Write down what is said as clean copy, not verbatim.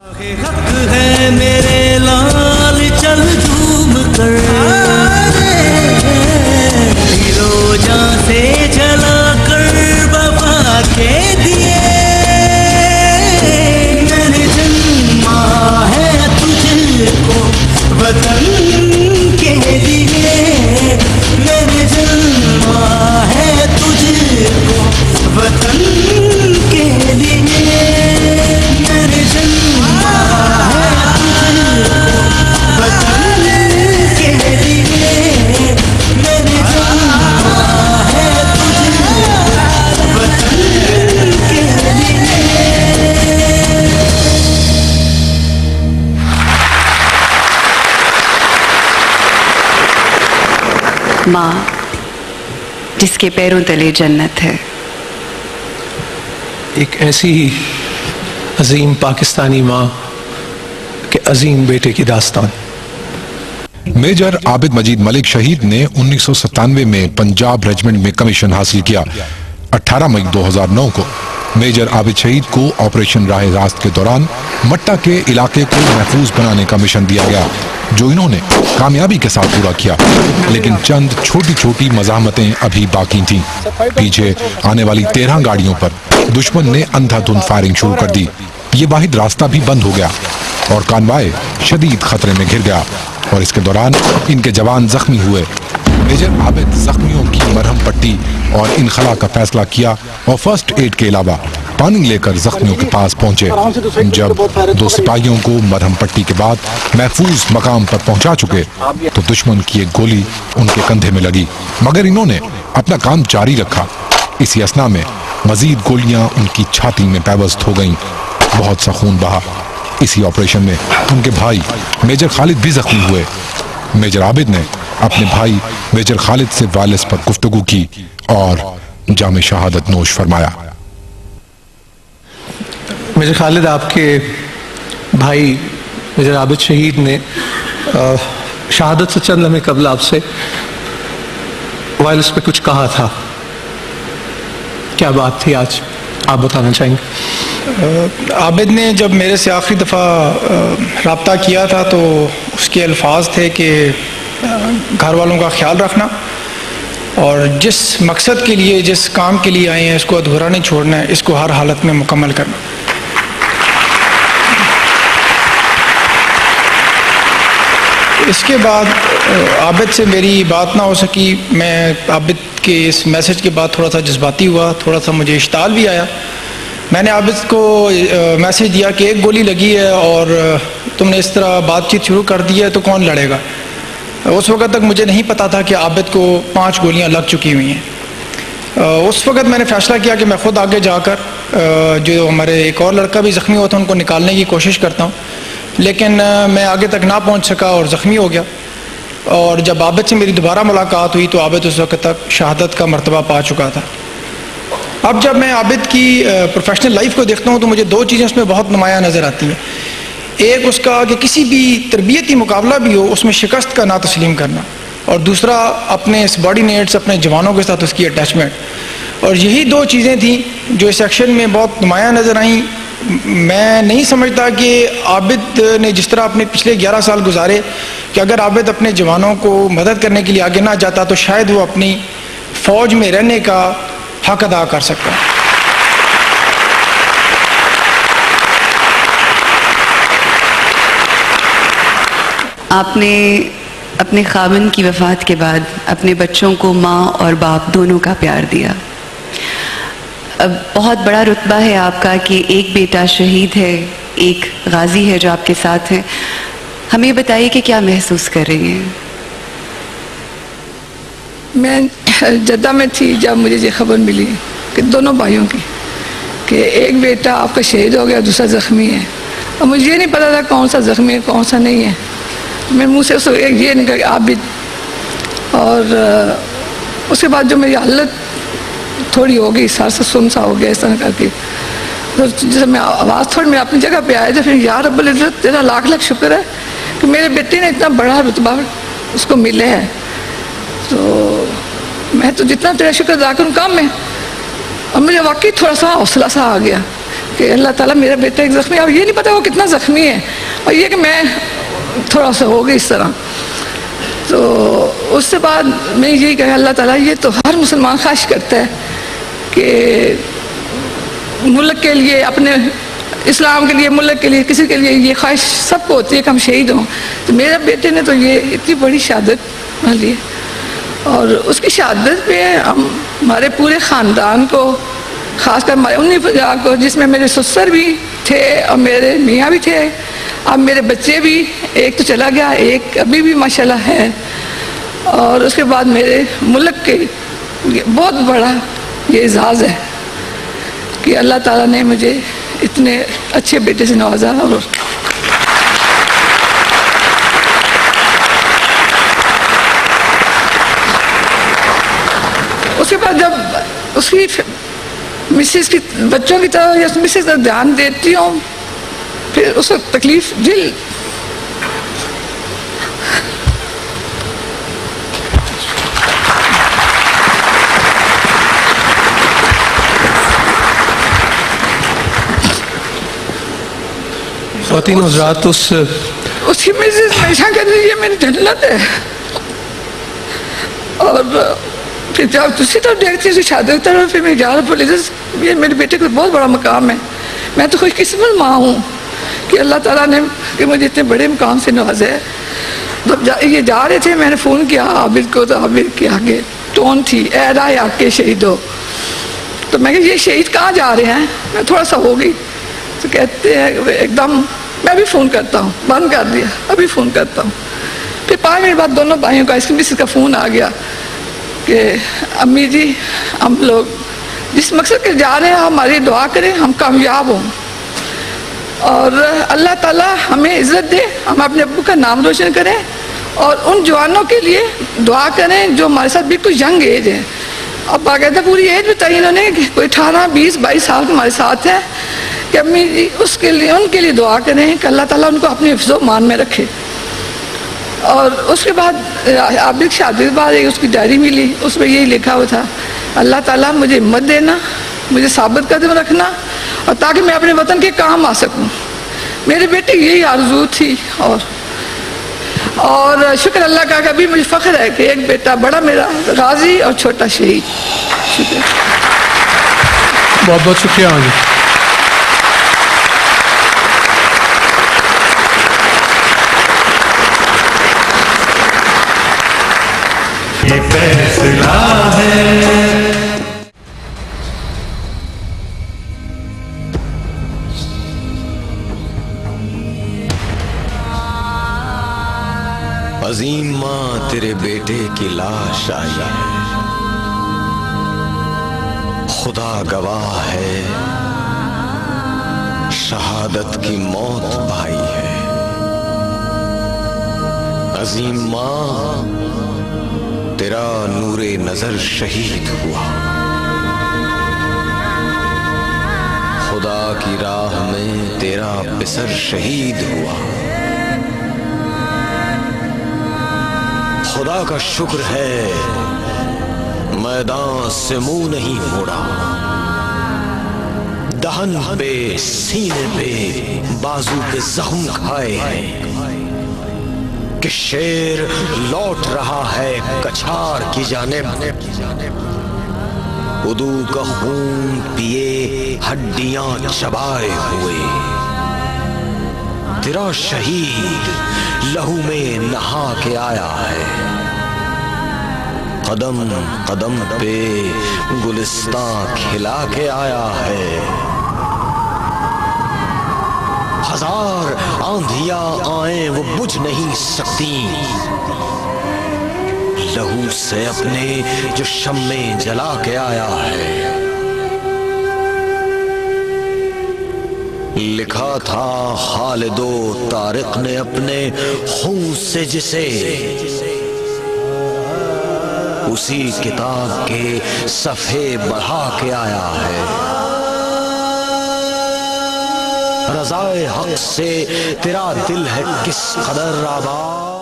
حق ہے میرے لال چل جھوم کر روجاں سے جلا کر وفا کے دیے میرے جنما ہے تجھ کو وطن کے لیے میرے جنما ہے تجھ کو وطن کے لیے میرے جنما ماں جس کے پیروں تلے جنت ہے. ایک ایسی عظیم پاکستانی ماں کے عظیم بیٹے کی داستان. میجر عابد مجید ملک شہید نے 1997 میں پنجاب ریجمنٹ میں کمیشن حاصل کیا. 18 مئی 2009 کو میجر عابد شہید کو آپریشن راہ راست کے دوران مٹا کے علاقے کو محفوظ بنانے کا مشن دیا گیا جو انہوں نے کامیابی کے ساتھ پورا کیا، لیکن چند چھوٹی چھوٹی مزاحمتیں ابھی باقی تھیں. پیچھے آنے والی 13 گاڑیوں پر دشمن نے اندھا دھند فائرنگ شروع کر دی. یہ واحد راستہ بھی بند ہو گیا اور کانوائے شدید خطرے میں گر گیا اور اس کے دوران ان کے جوان زخمی ہوئے. میجر عابد زخمیوں کی مرہم پٹی اور انخلا کا فیصلہ کیا اور فرسٹ ایڈ کے علاوہ پانی لے کر زخمیوں کے پاس پہنچے. جب 2 سپاہیوں کو مرہم پٹی کے بعد محفوظ مقام پر پہنچا چکے تو دشمن کی ایک گولی ان کے کندھے میں لگی، مگر انہوں نے اپنا کام جاری رکھا. اسی اثنا میں مزید گولیاں ان کی چھاتی میں پیوست ہو گئیں. بہت سا خون بہا. اسی آپریشن میں ان کے بھائی میجر خالد بھی زخمی ہوئے. میجر عابد نے اپنے بھائی میجر خالد سے وائرلیس پر گفتگو کی اور جام شہادت نوش فرمایا. میجر خالد، آپ کے بھائی میجر عابد شہید نے شہادت سے چند لمحے قبل آپ سے وائرلیس پہ کچھ کہا تھا. کیا بات تھی آج آپ بتانا چاہیں گے؟ عابد نے جب میرے سے آخری دفعہ رابطہ کیا تھا تو اس کے الفاظ تھے کہ گھر والوں کا خیال رکھنا اور جس مقصد کے لیے جس کام کے لیے آئے ہیں اس کو ادھورا نہیں چھوڑنا ہے، اس کو ہر حالت میں مکمل کرنا. اس کے بعد عابد سے میری بات نہ ہو سکی. میں عابد کے اس میسج کے بعد تھوڑا سا جذباتی ہوا، تھوڑا سا مجھے اشتعال بھی آیا. میں نے عابد کو میسج دیا کہ ایک گولی لگی ہے اور تم نے اس طرح بات چیت شروع کر دی ہے تو کون لڑے گا. اس وقت تک مجھے نہیں پتا تھا کہ عابد کو 5 گولیاں لگ چکی ہوئی ہیں. اس وقت میں نے فیصلہ کیا کہ میں خود آگے جا کر جو ہمارے ایک اور لڑکا بھی زخمی ہوا تھا ان کو نکالنے کی کوشش کرتا ہوں، لیکن میں آگے تک نہ پہنچ سکا اور زخمی ہو گیا. اور جب عابد سے میری دوبارہ ملاقات ہوئی تو عابد اس وقت تک شہادت کا مرتبہ پا چکا تھا. اب جب میں عابد کی پروفیشنل لائف کو دیکھتا ہوں تو مجھے 2 چیزیں اس میں بہت نمایاں نظر آتی ہیں. ایک اس کا کہ کسی بھی تربیتی مقابلہ بھی ہو اس میں شکست کا نہ تسلیم کرنا، اور دوسرا اپنے سبارڈی نیٹس اپنے جوانوں کے ساتھ اس کی اٹیچمنٹ. اور یہی 2 چیزیں تھیں جو اس ایکشن میں بہت نمایاں نظر آئیں. میں نہیں سمجھتا کہ عابد نے جس طرح اپنے پچھلے 11 سال گزارے کہ اگر عابد اپنے جوانوں کو مدد کرنے کے لیے آگے نہ جاتا تو شاید وہ اپنی فوج میں رہنے کا حق ادا کر سکتا. آپ نے اپنے خاوند کی وفات کے بعد اپنے بچوں کو ماں اور باپ دونوں کا پیار دیا. اب بہت بڑا رتبہ ہے آپ کا کہ ایک بیٹا شہید ہے، ایک غازی ہے جو آپ کے ساتھ ہیں. ہمیں بتائیے کہ کیا محسوس کر رہی ہیں؟ میں جدہ میں تھی جب مجھے یہ خبر ملی کہ دونوں بھائیوں کی کہ ایک بیٹا آپ کا شہید ہو گیا، دوسرا زخمی ہے. اور مجھے یہ نہیں پتا تھا کون سا زخمی ہے کون سا نہیں ہے. میں منہ سے یہ نکلا کہ عابد. اور اس کے بعد جو میری حالت تھوڑی ہو گئی، سر سے سن سا ہو گیا اس طرح کر کے، تو جیسے میں آواز تھوڑی میں اپنی جگہ پہ آیا تھا. پھر یا رب العزت تیرا لاکھ لاکھ شکر ہے کہ میرے بیٹے نے اتنا بڑا رتبہ اس کو ملے ہے. تو میں تو جتنا تیرا شکر ادا کروں کام میں. اور مجھے واقعی تھوڑا سا حوصلہ سا آ گیا کہ اللہ تعالیٰ میرا بیٹا ایک زخمی، اب یہ نہیں پتا وہ کتنا زخمی ہے، اور یہ کہ میں تھوڑا سا ہو گئی اس طرح. تو اس سے بعد میں یہی کہا اللہ تعالیٰ یہ تو ہر مسلمان خواہش کرتا ہے کہ ملک کے لیے، اپنے اسلام کے لیے، ملک کے لیے، کسی کے لیے یہ خواہش سب کو ہوتی ہے کہ ہم شہید ہوں. تو میرے بیٹے نے تو یہ اتنی بڑی شہادت لی، اور اس کی شہادت پہ ہمارے پورے خاندان کو، خاص کر ہمارے 1950 کو، جس میں میرے سسر بھی تھے اور میرے میاں بھی تھے، اب میرے بچے بھی، ایک تو چلا گیا، ایک ابھی بھی ماشاءاللہ ہے، اور اس کے بعد میرے ملک کے بہت بڑا یہ اعزاز ہے کہ اللہ تعالیٰ نے مجھے اتنے اچھے بیٹے سے نوازا. اور اس کے بعد جب اس کی مسز کی بچوں کی طرح یا مسز پر دھیان دیتی ہوں، پھر اس وقت تکلیف دل خواتین حضرات، اس کی مسز ہمیشہ کہتی ہے یہ میری جنت ہے. اور پھر جب دوسری طرف دیکھتی ہے شادی کی طرف، پھر میں جا رہا یہ میرے بیٹے کو بہت بڑا مقام ہے. میں تو خوش قسمت ماں ہوں کہ اللہ تعالیٰ نے کہ مجھے اتنے بڑے مقام سے نوازا ہے. جب یہ جا رہے تھے میں نے فون کیا عابد کو، تو عابد کے آگے ٹون تھی اے رائے آپ کے شہید ہو. تو میں کہ یہ شہید کہاں جا رہے ہیں؟ میں تھوڑا سا ہو گئی. تو کہتے ہیں ایک دم میں ابھی فون کرتا ہوں، بند کر دیا، ابھی فون کرتا ہوں. پھر 5 منٹ بعد دونوں بھائیوں کا، اس کی مسز کا فون آ گیا کہ امی جی ہم لوگ جس مقصد کے جا رہے ہیں ہماری دعا کریں ہم کامیاب ہوں، اور اللہ تعالیٰ ہمیں عزت دے، ہم اپنے ابو کا نام روشن کریں، اور ان جوانوں کے لیے دعا کریں جو ہمارے ساتھ بالکل ینگ ایج ہے. اب باقاعدہ پوری ایج بتائی انہوں نے کہ کوئی 18 20 22 سال ہمارے ساتھ ہیں، کہ امی جی اس کے لیے ان کے لیے دعا کریں کہ اللہ تعالیٰ ان کو اپنے حفظ و مان میں رکھے. اور اس کے بعد عابد کی شادی کے بعد اس کی ڈائری ملی، اس میں یہی لکھا ہوا تھا اللہ تعالیٰ مجھے ہمت دینا، مجھے ثابت قدم رکھنا، اور تاکہ میں اپنے وطن کے کام آ سکوں. میرے بیٹے یہی آرزو تھی، اور شکر اللہ کا کہ ابھی مجھے فخر ہے کہ ایک بیٹا بڑا میرا غازی اور چھوٹا شہید. شکریہ، بہت بہت شکریہ. یہ فیصلہ ہے عظیم ماں تیرے بیٹے کی لاش آئی ہے، خدا گواہ ہے شہادت کی موت پائی ہے. عظیم ماں تیرا نور نظر شہید ہوا، خدا کی راہ میں تیرا پسر شہید ہوا. خدا کا شکر ہے میدان سے منہ نہیں موڑا، دہن پہ سینے پہ بازو پہ زخم کھائے ہیں، کہ شیر لوٹ رہا ہے کچھار کی جانب، عدو کا خون پیے ہڈیاں چبائے ہوئے. تیرا شہید لہو میں نہا کے آیا ہے، قدم قدم پہ گلستان کھلا کے آیا ہے. ہزار آندھیاں آئیں وہ بجھ نہیں سکتی لہو سے اپنے جو شمع جلا کے آیا ہے. لکھا تھا خالد و طارق نے اپنے خون سے جسے، اسی کتاب کے صفحے بڑھا کے آیا ہے. رضائے حق سے تیرا دل ہے کس قدر آباد،